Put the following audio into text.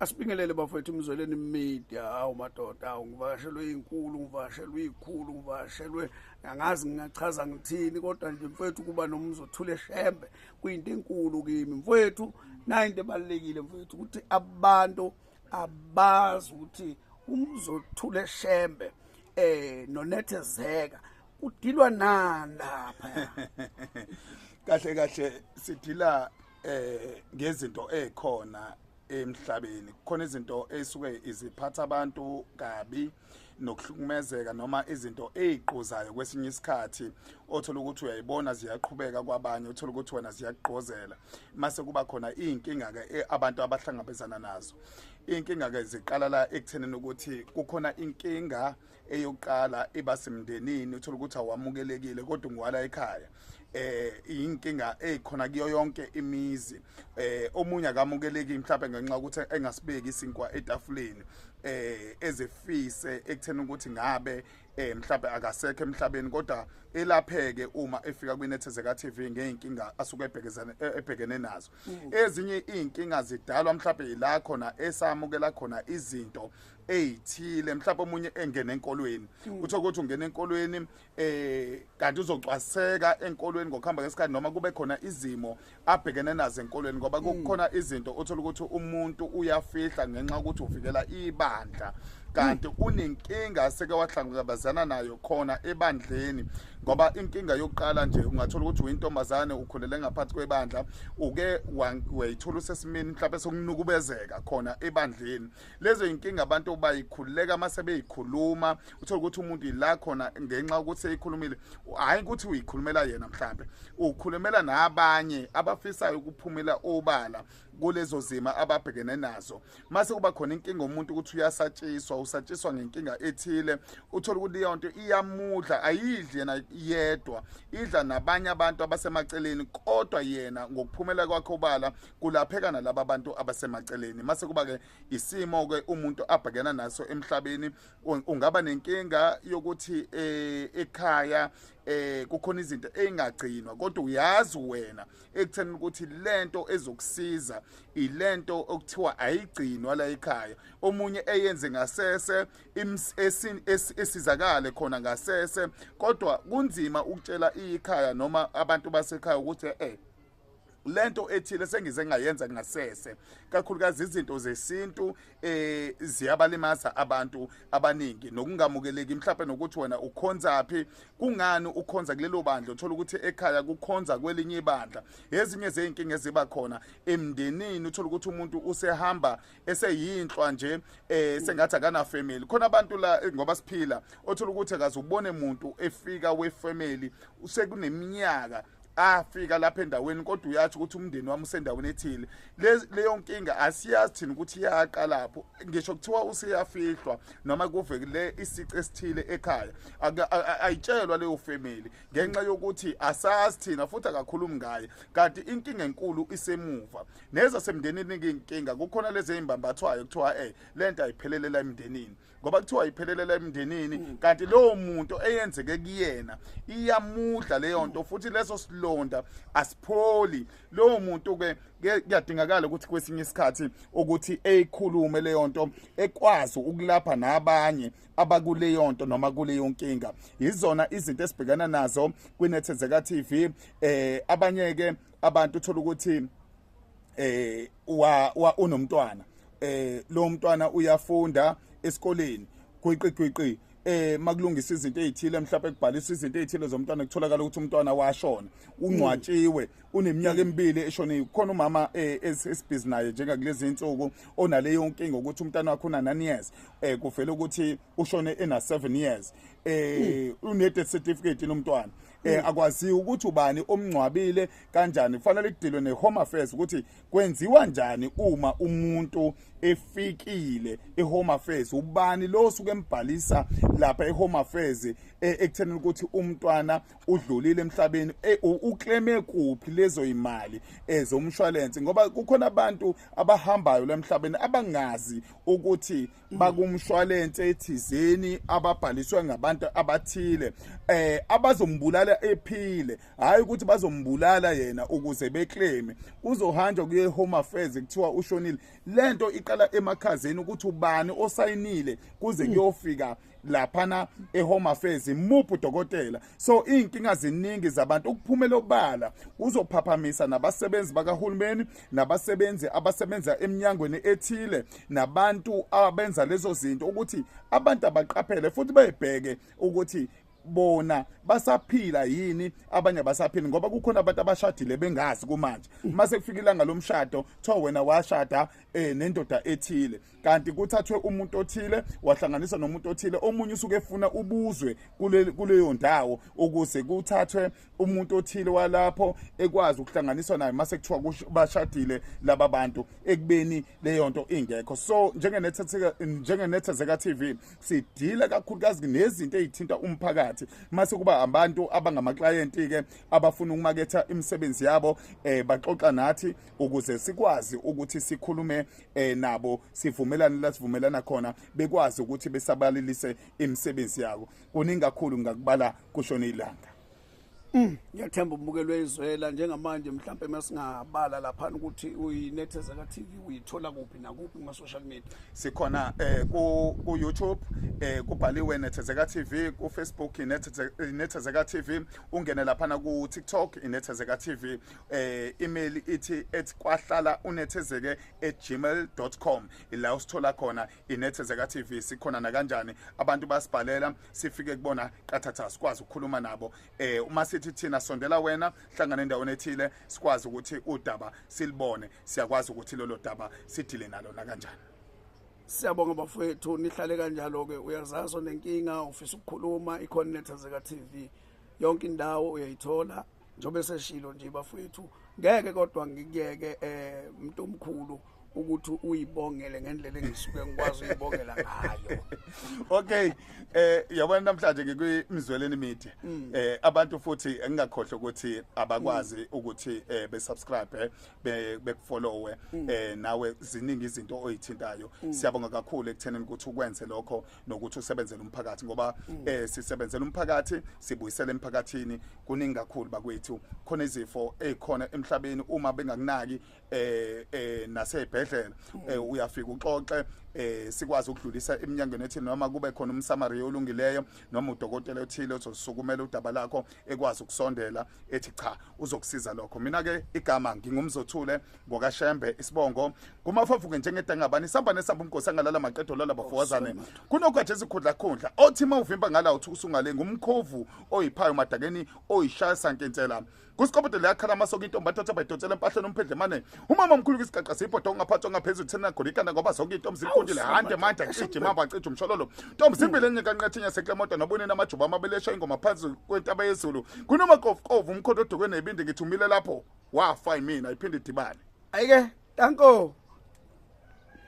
Asibingelele bafowethu Emzweleni Media. Hawu madoda, hawu ngivakashelwe inkulu, ngivakashelwe ikhulu, ngivakashelwe angazi ngingachaza ngithini kodwa nje mfowethu kuba noMzothule Shembe kuyinto enkulu kimi mfowethu. Nayo into ebalekile mfowethu ukuthi abantu abazi ukuthi uMzothule Shembe noNethezeka udilwa nani lapha. Kahle kahle sidila ngezinto ekhona emhlabeni. Khona izinto esuke iziphatha abantu kabi nokuhlukumezeka noma izinto eziqozayo kwesinye isikhathi othola ukuthi uyayibona ziyaqhubeka kwabanye, uthola ukuthi wena ziyaqhozela. Mase kuba khona inkinga ke abantu abahlangabezana nazo. Inkinga ke ziqala la ekuthenini ukuthi kukhona inkinga eyokuqala ebasemndenini, uthola ukuthi awamukelekile kodwa ungwala ekhaya. Inkinga ekhona kuyo yonke imizi. Omunye akamukeleki mhlawumbe ngenxa ukuthi engasibeki isinkwa etafuleni, ezefise ekutheni ukuthi ngabe mhlawumbe akasekho emhlabeni kodwa elapheke uma efika kwiNethezeka TV ngeinkinga asuke ebhekene nazo. Ezinye inkinga zidalwa mhlawumbe la khona esamukela khona izinto eyithile, mhlawumbe omunye engene enkolweni, utho ukuthi ungena enkolweni kanti uzocwaseka enkolweni ngokuhamba ngesikhathi noma kube khona izimo abhekene nazo enkolweni ngoba kukhona izinto uthola ukuthi umuntu uyafihla ngenxa ukuthi uvikela ibandla kanti unenkinga seke wahlangabezana nayo khona ebandleni ngoba inkinga yokuqala nje ungathola ukuthi uyintombazane ukhulele ngaphansi kwebandla uke wayithola usesimini mhlawumbe sokunukubezeka khona ebandleni. Lezo inkinga abantu bayikhuleka mase beyikhuluma, uthola ukuthi umuntu ila khona ngenxa ukuthi eyikhulumile, hayi ukuthi uyikhulumela yena mhlawumbe ukhulumela nabanye abafisayo ukuphumela obala kulezo zima ababhekene nazo. Mase kuba khona inkinga umuntu ukuthi usatshiswa ngenkinga ethile, uthola ukuthi leyo nto iyamudla, ayidli yena yedwa, idla nabanye abantu abasemaceleni kodwa yena ngokuphumela kwakhe obala kulaphekana laba abantu abasemaceleni. Mase kuba ke isimo ke umuntu abhekena naso emhlabeni, ungaba nenkinga yokuthi ekhaya kukhona izinto engagcinwa kodwa uyazi wena ekutheni ukuthi lento ezokusiza ilento okuthiwa ayigcinwa la ekhaya. Omunye eyenze ngasese esizakale khona ngasese kodwa kunzima ukutshela ikhaya noma abantu basekhaya ukuthi lento ethile sengize ngayenza ngasese. Kakhulukazi izinto zesintu ziyabalimaza abantu abaningi nokungamukeleki mhlawumbe nokuthi wena ukhonza phi, kungani ukhonza kulelo bandla, uthola ukuthi ekhaya kukhonza kwelinye ibandla. Ezinye zeinkinga eziba khona emndenini, uthola ukuthi umuntu usehamba eseyinhlwa nje sengathi akana family. Khona abantu la ngoba siphila othola ukuthi akazubone umuntu efika wefamily usekuneminyaka afika lapha endaweni kodwa uyathi ukuthi umndeni wami usendaweni ethile. Leyo nkinga asiyazi thina ukuthi iyaqa lapho, ngisho kuthiwa usiyafihlwa noma kuvekile isici esithile ekhaya ayitshelwa leyo family ngenxa yokuthi asazi thina futhi akakhulumi ngaye, kanti inkinga enkulu isemuva. Neza semndenini inkinga kukhona lezi imbambathwayo kuthiwa lento ayiphelele emndenini ngoba kuthiwa ayiphelele emndenini kanti lowo muntu eyenzeke kuyena iyamudla leyo nto futhi leso silonda asipholi. Lowo muntu ke kuyadingakala ukuthi kwesinye isikhathi ukuthi eyikhulume leyo nto, ekwazi ukulapha nabanye abakuleyo nto noma kuleyo nkinga. Izona izinto esibhekana nazo kwiNethezeka TV. Abanye ke abantu uthola ukuthi unomntwana, lo mntwana uyafunda esikoleni gwiqi makulungisa izinto ezithile mhlawumbe kubhalisa izinto ezithile zomntwana kutholakala ukuthi umntwana washona, ungcwatshiwe, uneminyaka emibili eshone. Khona umama esibhizi naye njengakulezi insuku onaleyo nkinga ukuthi umntwana wakhe una 9 years, kuvela ukuthi ushone ena 7 years. Une-death certificate nomntwana, akwazi ukuthi ubani omngcwabile kanjani. Kufanele kudilwe ne-Home Affairs ukuthi kwenziwa njani uma umuntu efikile e-Home Affairs, ubani lo suke embhalisa lapha e-Home Affairs ekuthenini ukuthi umntwana udlulile emhlabeni, ukleme kuphi lezo imali ezomshwalense ngoba kukhona abantu abahambayo lemhlabeni abangazi ukuthi bakumshwalense ethizeni ababhaliswe ngabantu abathile abazombulala ephile hayi ukuthi bazombulala yena ukuze beclaim kuzohanjwa kuye home affairs kuthiwa ushonile lento iqala emakhazeni ukuthi ubani osayinile kuze kuyofika laphana eHome Affairs imuphi udokotela so inkinga ziningi zabantu ukuphumela obala uzophaphamisa nabasebenzi bakahulumeni nabasebenzi abasebenza eminyangweni ethile nabantu abenza lezo zinto ukuthi abantu abaqaphele futhi bayibheke ukuthi bona basaphila yini abanye basaphila ngoba kukhona abantu abashadile bengazi kumanje mase kufikile ngalomshado tho wena washada nendoda ethile kanti kuthathwe umuntu othile wahlanganiswa nomuntu othile omunye usuke efuna ubuzwe kuleyo ndawo ukuze kuthathwe umuntu othile walapho ekwazi ukuhlanganiswa naye mase kuthiwa bashadile laba bantu ekubeni leyo nto ingekho so njengenethezeka TV sidila kakhulukazi nezinto ezithinta umphakathi mase kuba abantu abangama-client ke abafuna ukumaketha imisebenzi yabo baxoxa nathi ukuze sikwazi ukuthi sikhulume nabo sivumelane la sivumelana khona bekwazi ukuthi besabalilise imisebenzi yabo kuningi kakhulu ngakubala kushona ilanga Ngiyathemba umbukelwe izwela njengamanje mhlawumbe masingabala lapha ukuthi uyinethezeka TV uyithola kuphi nakuphi kuma social media sikhona ku YouTube kubhaliwe Nethezeka TV ku Facebook Nethezeka TV ungene lapha ku TikTok Nethezeka TV email ithi kwahlala unethezeke@gmail.com ila usithola khona iNethezeka TV sikhona na kanjani abantu basibhalela sifike kubona qathatha sikwazi ukukhuluma nabo uma thina sondela wena hlangana endaweni ethile sikwazi ukuthi udaba silibone siyakwazi ukuthi lolo daba sidile nalo na kanjani Siyabonga bafowethu nihlale kanjalo ke uyazazo nenkinga ufisa ukukhuluma ikhona Nethezeka TV yonke indawo uyayithola njobe seshilo nje bafowethu ngeke kodwa ngikuyeke umuntu omkhulu ukuthi uyibongele ngendlela engisuke ngikwazi uyibongela ngayo okay yabona namhlanje ngikwimizweleni media abantu futhi engingakhohle ukuthi abakwazi ukuthi besubscribe bekufollowe nawe ziningi izinto oyithintayo siyabonga kakhulu ekuthenini ukuthi ukwenze lokho nokuthi usebenzele umphakathi ngoba sisebenzele umphakathi sibuyisele emphakathini kuningi kakhulu bakwethu khona izifo ezikhona emhlabeni uma bengakunaki nasebhedlela uyafika uxoxe sikwazi ukudlulisa eminyangweni ethile noma kube khona umsamariya olungileyo noma udokotela othile ozosukumela udaba lakho ekwazi ukusondela ethi cha uzokusiza lokho mina ke igama ngingumzothule ngokashembe isibongo kumafafuke njengedangabani samba nesamba umgosi angalala maqedo lala bafowazane kunokwathi isikhundla khundla othi mawuvimba ngala uthi usungale ngumkhovu oyiphayo madakeni oyishaya sankentela kusikobode la khala masoka into mbathatha bayidonsela empahleni umphedle mane umama omkhulu kisigaqa siphodo ongaphathwa ngaphezulu thina golikana ngoba zonke into mzikundile hande manje cije mamba cije umshololo ntombi simbele nyekanqathinya seklemoto nobone namajuba amabelesha ingoma phansi kwentaba yezulu kunomakofu umkhondo odokwe nebindi ngithumile lapho wafa mina iphinde idibane ayike tanko